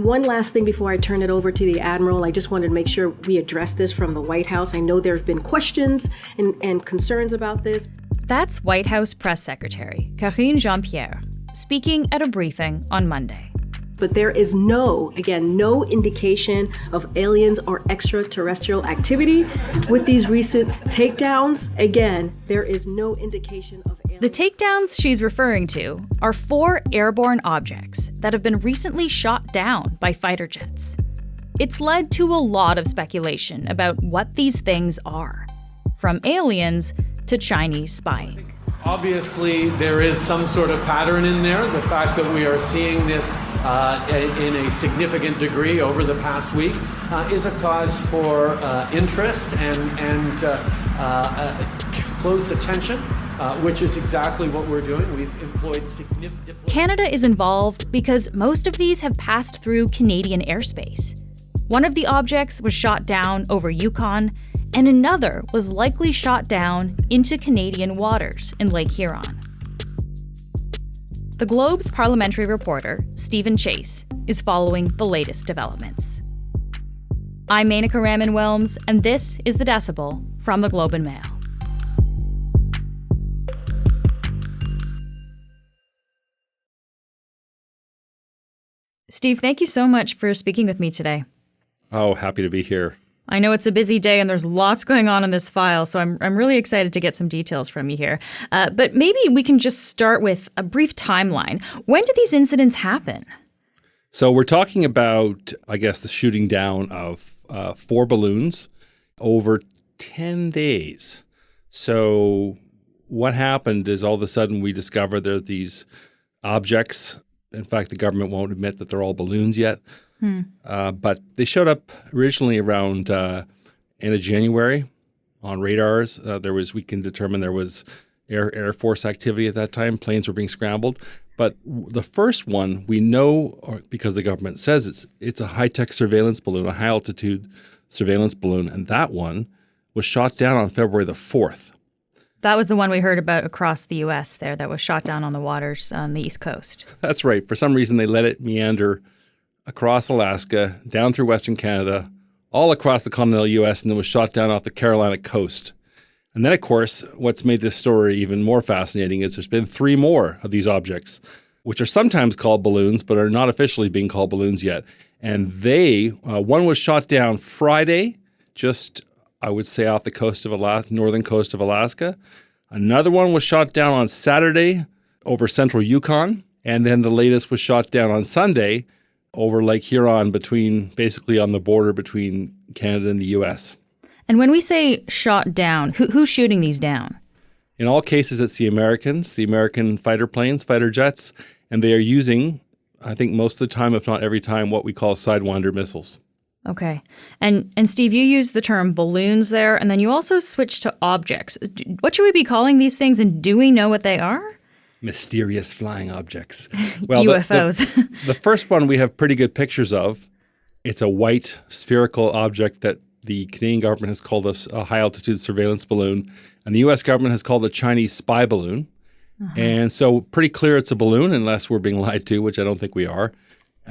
one last thing before I turn it over to the Admiral. I just wanted to make sure we address this from the White House. I know there have been questions and concerns about this. That's White House Press Secretary Karine Jean-Pierre speaking at a briefing on Monday. But there is no indication of aliens or extraterrestrial activity with these recent takedowns. Again, there is no indication of aliens. The takedowns she's referring to are 4 airborne objects that have been recently shot down by fighter jets. It's led to a lot of speculation about what these things are, from aliens to Chinese spying. Obviously, there is some sort of pattern in there. The fact that we are seeing this in a significant degree over the past week is a cause for interest and close attention, which is exactly what we're doing. We've employed significant... Canada is involved because most of these have passed through Canadian airspace. One of the objects was shot down over Yukon, and another was likely shot down into Canadian waters in Lake Huron. The Globe's parliamentary reporter, Stephen Chase, is following the latest developments. I'm Menaka Raman-Wilms, and this is The Decibel from the Globe and Mail. Steve, thank you so much for speaking with me today. Oh, happy to be here. I know it's a busy day and there's lots going on in this file, so I'm really excited to get some details from you here. But maybe we can just start with a brief timeline. When did these incidents happen? So we're talking about, I guess, the shooting down of 4 balloons over 10 days. So what happened is all of a sudden we discovered there are these objects. In fact, the government won't admit that they're all balloons yet. But they showed up originally around end of January on radars. We can determine there was Air Force activity at that time. Planes were being scrambled. But the first one we know, because the government says it's a high-tech surveillance balloon, a high-altitude surveillance balloon, and that one was shot down on February the 4th. That was the one we heard about across the U.S. there that was shot down on the waters on the East Coast. That's right. For some reason, they let it meander across Alaska, down through Western Canada, all across the continental U.S., and then was shot down off the Carolina coast. And then, of course, what's made this story even more fascinating is there's been 3 more of these objects, which are sometimes called balloons, but are not officially being called balloons yet. And one was shot down Friday, just, I would say, off the coast of Alaska, northern coast of Alaska. Another one was shot down on Saturday over central Yukon. And then the latest was shot down on Sunday over Lake Huron, basically on the border between Canada and the U.S. And when we say shot down, who's shooting these down? In all cases, it's the Americans, the American fighter planes, fighter jets, and they are using, I think most of the time, if not every time, what we call Sidewinder missiles. Okay. And Steve, you used the term balloons there, and then you also switched to objects. What should we be calling these things, and do we know what they are? Mysterious flying objects. Well, UFOs. The first one we have pretty good pictures of. It's a white spherical object that the Canadian government has called a high-altitude surveillance balloon, and the U.S. government has called a Chinese spy balloon. And so pretty clear it's a balloon, unless we're being lied to, which I don't think we are.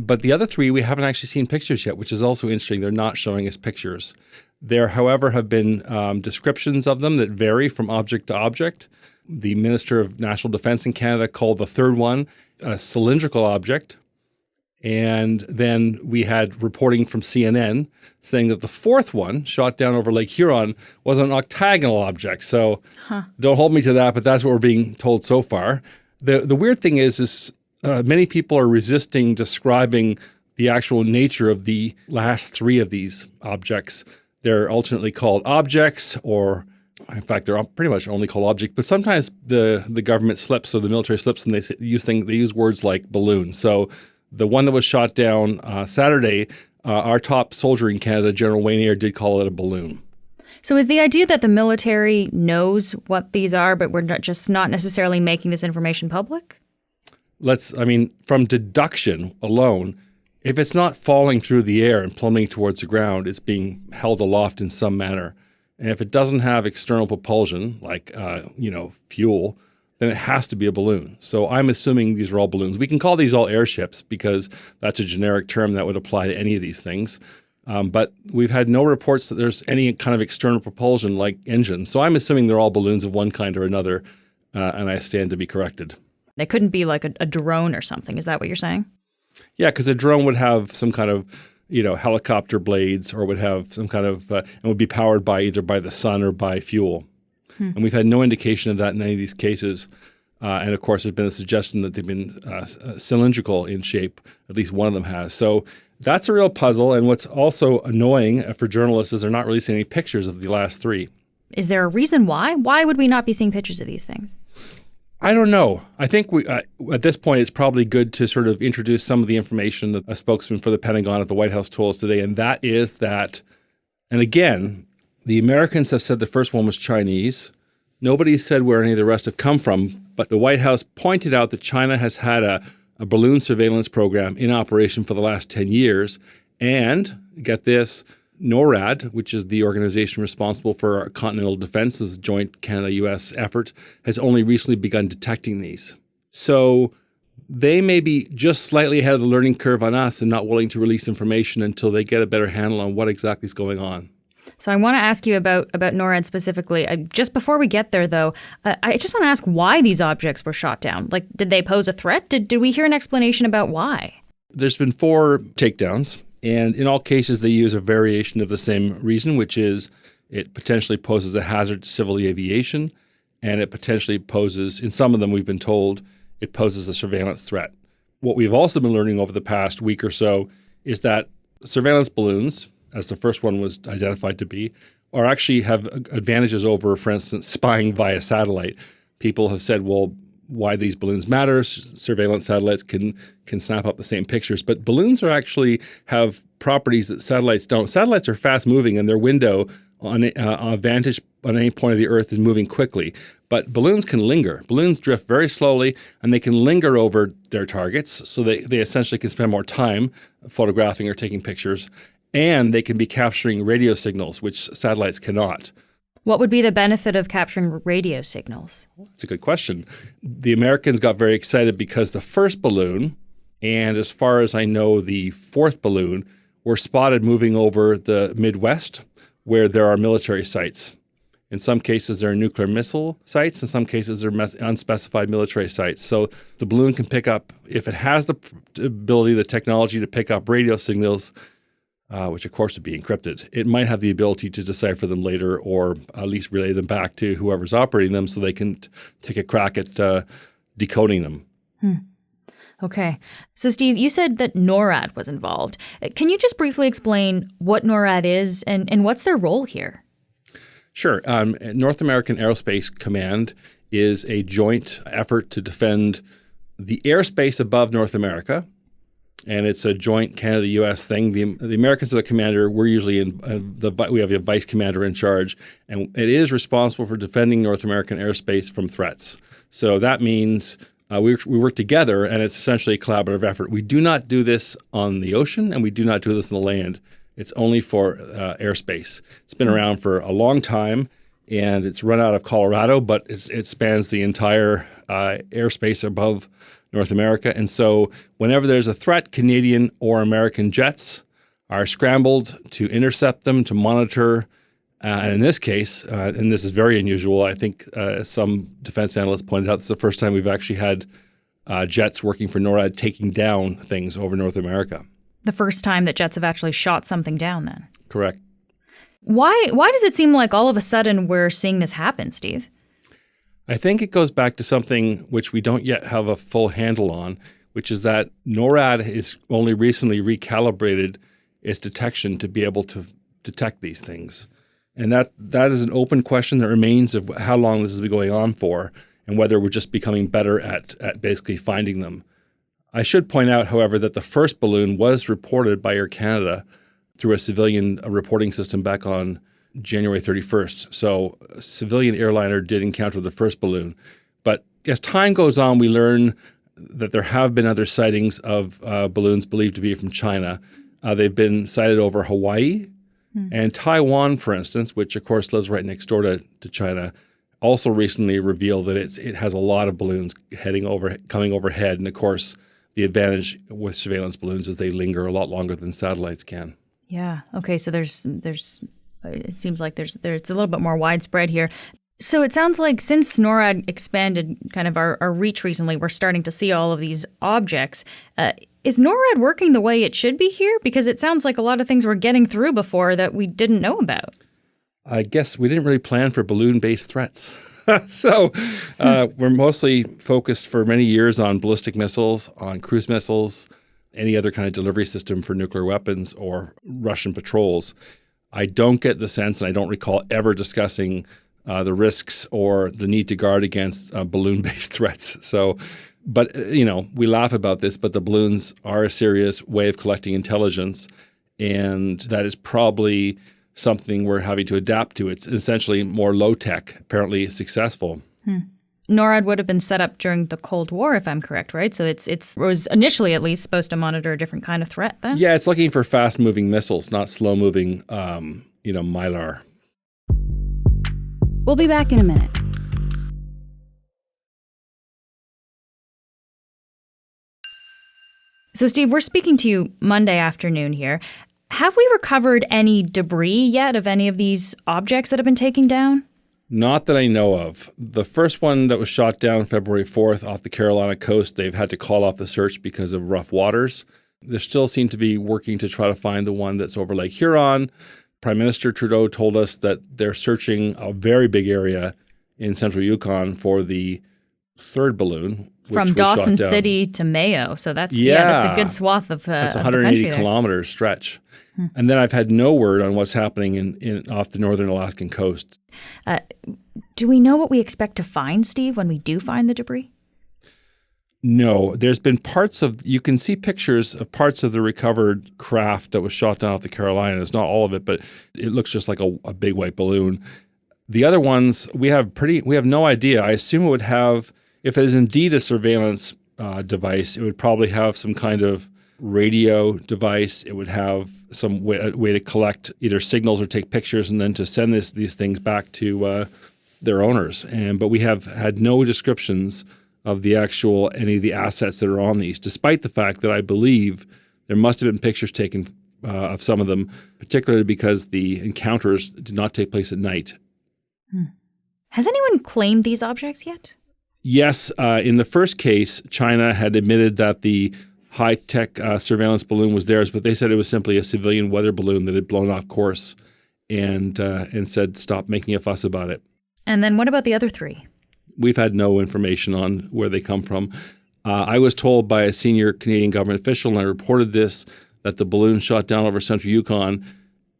But the other 3, we haven't actually seen pictures yet, which is also interesting. They're not showing us pictures. There, however, have been descriptions of them that vary from object to object. The Minister of National Defence in Canada called the 3rd one a cylindrical object. And then we had reporting from CNN saying that the 4th one, shot down over Lake Huron, was an octagonal object. So don't hold me to that, but that's what we're being told so far. The weird thing is many people are resisting describing the actual nature of the last 3 of these objects. They're alternately called objects, or in fact, they're pretty much only called object. But sometimes the government slips, or the military slips, and they use words like balloon. So the one that was shot down Saturday, our top soldier in Canada, General Wayne Eyre, did call it a balloon. So is the idea that the military knows what these are, but we're not necessarily making this information public? From deduction alone, if it's not falling through the air and plummeting towards the ground, it's being held aloft in some manner. And if it doesn't have external propulsion, like fuel, then it has to be a balloon. So I'm assuming these are all balloons. We can call these all airships because that's a generic term that would apply to any of these things. But we've had no reports that there's any kind of external propulsion like engines. So I'm assuming they're all balloons of one kind or another, and I stand to be corrected. They couldn't be like a drone or something. Is that what you're saying? Yeah, because a drone would have some kind of, helicopter blades, or would have some kind of, and would be powered by either by the sun or by fuel. And we've had no indication of that in any of these cases. And of course, there's been a suggestion that they've been cylindrical in shape. At least one of them has. So that's a real puzzle. And what's also annoying for journalists is they're not releasing any pictures of the last three. Is there a reason why? Why would we not be seeing pictures of these things? I don't know. I think at this point, it's probably good to sort of introduce some of the information that a spokesman for the Pentagon at the White House told us today. And that is that, and again, the Americans have said the first one was Chinese. Nobody said where any of the rest have come from, but the White House pointed out that China has had a balloon surveillance program in operation for the last 10 years. And, get this, NORAD, which is the organization responsible for our continental defense, as a joint Canada-U.S. effort, has only recently begun detecting these. So they may be just slightly ahead of the learning curve on us and not willing to release information until they get a better handle on what exactly is going on. So I want to ask you about NORAD specifically. Just before we get there, though, I just want to ask why these objects were shot down. Like, did they pose a threat? Did we hear an explanation about why? There's been 4 takedowns, and in all cases, they use a variation of the same reason, which is it potentially poses a hazard to civil aviation, and it potentially poses, in some of them we've been told, it poses a surveillance threat. What we've also been learning over the past week or so is that surveillance balloons, as the first one was identified to be, or actually have advantages over, for instance, spying via satellite. People have said, well, why these balloons matter. Surveillance satellites can snap up the same pictures, but balloons actually have properties that satellites don't. Satellites are fast moving, and their window on vantage on any point of the Earth is moving quickly. But balloons can linger. Balloons drift very slowly, and they can linger over their targets, so they essentially can spend more time photographing or taking pictures. And they can be capturing radio signals, which satellites cannot. What would be the benefit of capturing radio signals? That's a good question. The Americans got very excited because the first balloon, and as far as I know, the fourth balloon, were spotted moving over the Midwest, where there are military sites. In some cases, there are nuclear missile sites. In some cases, there are unspecified military sites. So the balloon can pick up, if it has the ability, the technology to pick up radio signals, which of course would be encrypted, it might have the ability to decipher them later, or at least relay them back to whoever's operating them so they can take a crack at decoding them. Okay. So Steve, you said that NORAD was involved. Can you just briefly explain what NORAD is and what's their role here? Sure. North American Aerospace Command is a joint effort to defend the airspace above North America. And it's a joint Canada-U.S. thing. The Americans are the commander. We're usually we have a vice commander in charge, and it is responsible for defending North American airspace from threats. So that means we work together, and it's essentially a collaborative effort. We do not do this on the ocean, and we do not do this on the land. It's only for airspace. It's been around for a long time, and it's run out of Colorado, but it spans the entire airspace above North America. And so whenever there's a threat, Canadian or American jets are scrambled to intercept them, to monitor. And in this case, and this is very unusual, I think some defense analysts pointed out this is the first time we've actually had jets working for NORAD taking down things over North America. The first time that jets have actually shot something down then? Correct. Why does it seem like all of a sudden we're seeing this happen, Steve? I think it goes back to something which we don't yet have a full handle on, which is that NORAD is only recently recalibrated its detection to be able to detect these things. And that is an open question that remains of how long this has been going on for and whether we're just becoming better at basically finding them. I should point out, however, that the first balloon was reported by Air Canada through a civilian reporting system back on January 31st. So a civilian airliner did encounter the first balloon. But as time goes on, we learn that there have been other sightings of balloons believed to be from China. They've been sighted over Hawaii and Taiwan, for instance, which of course lives right next door to China, also recently revealed that it has a lot of balloons coming overhead. And of course, the advantage with surveillance balloons is they linger a lot longer than satellites can. Yeah. Okay. So there's it seems like it's a little bit more widespread here. So it sounds like since NORAD expanded kind of our reach recently, we're starting to see all of these objects. Is NORAD working the way it should be here? Because it sounds like a lot of things were getting through before that we didn't know about. I guess we didn't really plan for balloon-based threats. So we're mostly focused for many years on ballistic missiles, on cruise missiles, any other kind of delivery system for nuclear weapons or Russian patrols. I don't get the sense, and I don't recall ever discussing the risks or the need to guard against balloon-based threats. So, but, we laugh about this, but the balloons are a serious way of collecting intelligence, and that is probably something we're having to adapt to. It's essentially more low-tech, apparently successful. NORAD would have been set up during the Cold War, if I'm correct, right? So it was initially at least supposed to monitor a different kind of threat then? Yeah, it's looking for fast-moving missiles, not Mylar. We'll be back in a minute. So, Steve, we're speaking to you Monday afternoon here. Have we recovered any debris yet of any of these objects that have been taken down? Not that I know of. The first one that was shot down February 4th off the Carolina coast, they've had to call off the search because of rough waters. They still seem to be working to try to find the one that's over Lake Huron. Prime Minister Trudeau told us that they're searching a very big area in central Yukon for the third balloon. From Dawson City to Mayo. So that's a good swath of that's 180 kilometers stretch. And then I've had no word on what's happening in off the northern Alaskan coast. Do we know what we expect to find, Steve, when we do find the debris? No. There's been you can see pictures of parts of the recovered craft that was shot down off the Carolinas. Not all of it, but it looks just like a big white balloon. The other ones, we have no idea. I assume it would have, if it is indeed a surveillance device, it would probably have some kind of radio device. It would have some way to collect either signals or take pictures and then to send these things back to their owners. But we have had no descriptions of any of the assets that are on these, despite the fact that I believe there must have been pictures taken of some of them, particularly because the encounters did not take place at night. Has anyone claimed these objects yet? Yes. In the first case, China had admitted that the high-tech surveillance balloon was theirs, but they said it was simply a civilian weather balloon that had blown off course and said, stop making a fuss about it. And then what about the other three? We've had no information on where they come from. I was told by a senior Canadian government official, and I reported this, that the balloon shot down over central Yukon.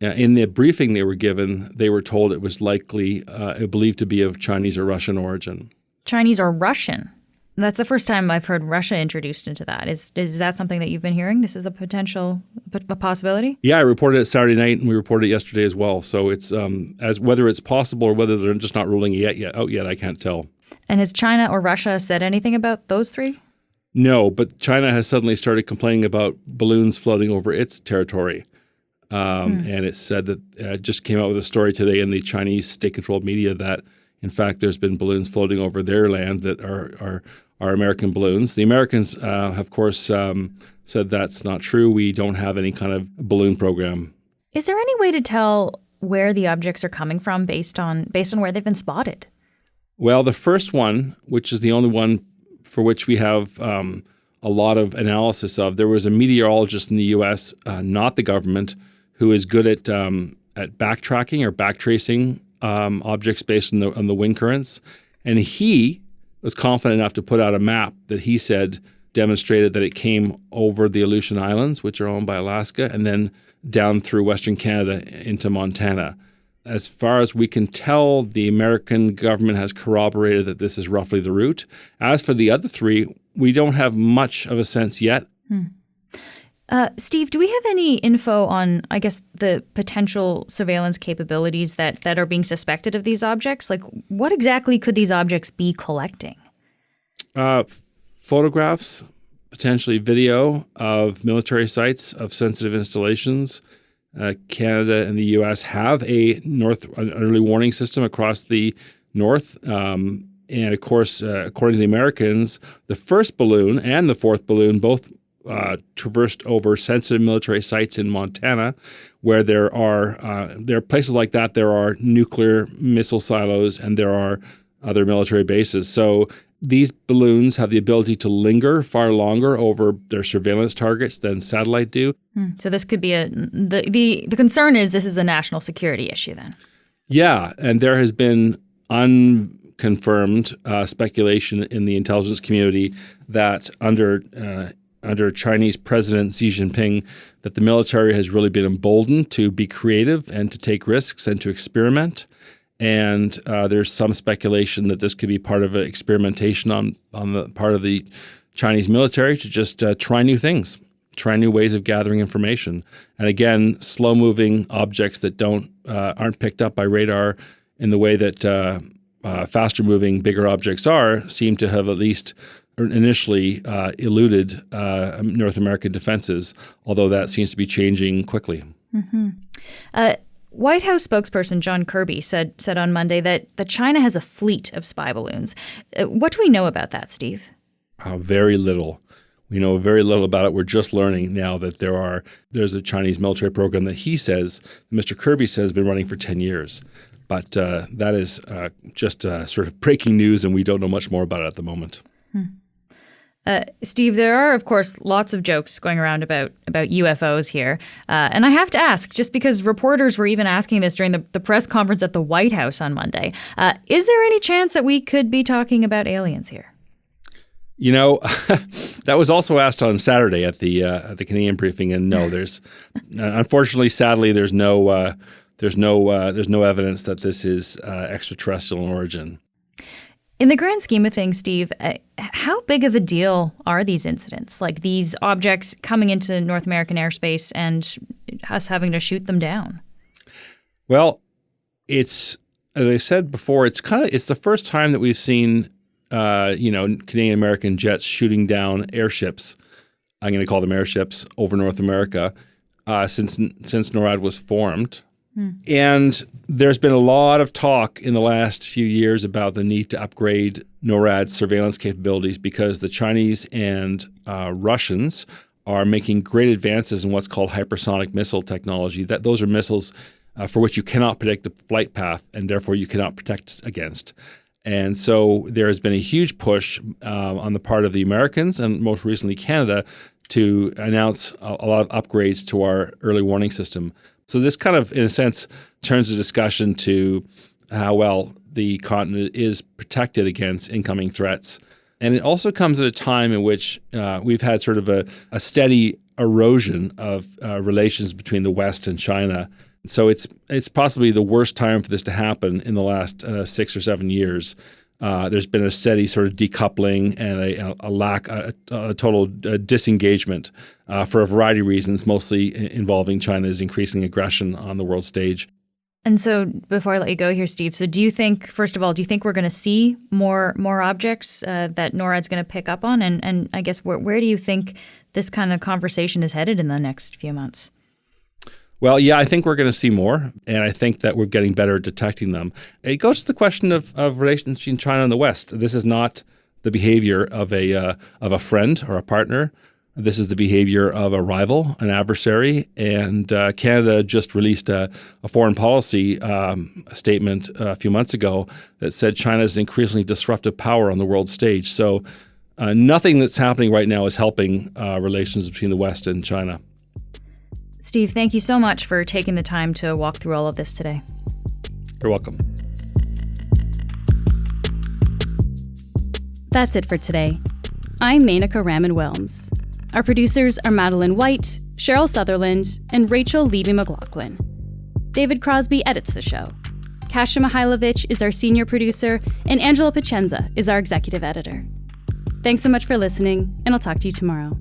In the briefing they were given, they were told it was likely believed to be of Chinese or Russian origin. Chinese or Russian? That's the first time I've heard Russia introduced into that. Is that something that you've been hearing? This is a possibility? Yeah, I reported it Saturday night, and we reported it yesterday as well. So it's as whether it's possible or whether they're just not ruling it out yet, I can't tell. And has China or Russia said anything about those three? No, but China has suddenly started complaining about balloons floating over its territory. And it said that just came out with a story today in the Chinese state-controlled media that, in fact, there's been balloons floating over their land that are American balloons. The Americans, of course, said that's not true. We don't have any kind of balloon program. Is there any way to tell where the objects are coming from based on where they've been spotted? Well, the first one, which is the only one for which we have a lot of analysis of, there was a meteorologist in the U.S., not the government, who is good at backtracking or backtracing objects based on the wind currents. And he was confident enough to put out a map that he said demonstrated that it came over the Aleutian Islands, which are owned by Alaska, and then down through Western Canada into Montana. As far as we can tell, the American government has corroborated that this is roughly the route. As for the other three, we don't have much of a sense yet. Steve, do we have any info on, I guess, the potential surveillance capabilities that are being suspected of these objects? Like, what exactly could these objects be collecting? Photographs, potentially video of military sites, of sensitive installations. Canada and the U.S. have an early warning system across the north. And of course, according to the Americans, the first balloon and the fourth balloon both traversed over sensitive military sites in Montana, where there are places like that. There are nuclear missile silos and there are other military bases. So these balloons have the ability to linger far longer over their surveillance targets than satellite do. So this could be the concern is this is a national security issue then. Yeah, and there has been unconfirmed speculation in the intelligence community that under Chinese President Xi Jinping, that the military has really been emboldened to be creative and to take risks and to experiment. And there's some speculation that this could be part of an experimentation on the part of the Chinese military to just try new things, try new ways of gathering information. And again, slow-moving objects that aren't picked up by radar in the way that faster-moving, bigger objects are seem to have at least initially eluded North American defenses, although that seems to be changing quickly. White House spokesperson John Kirby said on Monday that China has a fleet of spy balloons. What do we know about that, Steve? Very little. We know very little about it. We're just learning now that there's a Chinese military program that Mr. Kirby says, has been running for 10 years. But that is just sort of breaking news, and we don't know much more about it at the moment. Steve, there are, of course, lots of jokes going around about UFOs here. And I have to ask, just because reporters were even asking this during the press conference at the White House on Monday, is there any chance that we could be talking about aliens here? You know, that was also asked on Saturday at the Canadian briefing, and no, there's unfortunately, sadly, there's no evidence that this is extraterrestrial in origin. In the grand scheme of things, Steve, how big of a deal are these incidents, like these objects coming into North American airspace and us having to shoot them down? Well, it's, as I said before, it's the first time that we've seen, Canadian American jets shooting down airships. I'm going to call them airships over North America since NORAD was formed. And there's been a lot of talk in the last few years about the need to upgrade NORAD's surveillance capabilities because the Chinese and Russians are making great advances in what's called hypersonic missile technology. Those are missiles for which you cannot predict the flight path and therefore you cannot protect against. And so there has been a huge push on the part of the Americans and most recently Canada to announce a lot of upgrades to our early warning system. So this kind of, in a sense, turns the discussion to how well the continent is protected against incoming threats. And it also comes at a time in which we've had sort of a steady erosion of relations between the West and China. So it's possibly the worst time for this to happen in the last 6 or 7 years. There's been a steady sort of decoupling and a total disengagement for a variety of reasons, mostly involving China's increasing aggression on the world stage. And so before I let you go here, Steve, so do you think, first of all, we're going to see more objects that NORAD's going to pick up on? And I guess where do you think this kind of conversation is headed in the next few months? Well, yeah, I think we're going to see more, and I think that we're getting better at detecting them. It goes to the question of relations between China and the West. This is not the behavior of a friend or a partner. This is the behavior of a rival, an adversary. And Canada just released a foreign policy statement a few months ago that said China is an increasingly disruptive power on the world stage. So nothing that's happening right now is helping relations between the West and China. Steve, thank you so much for taking the time to walk through all of this today. You're welcome. That's it for today. I'm Menaka Raman-Wilms. Our producers are Madeline White, Cheryl Sutherland, and Rachel Levy-McLaughlin. David Crosby edits the show. Kasia Mihailovich is our senior producer, and Angela Pacenza is our executive editor. Thanks so much for listening, and I'll talk to you tomorrow.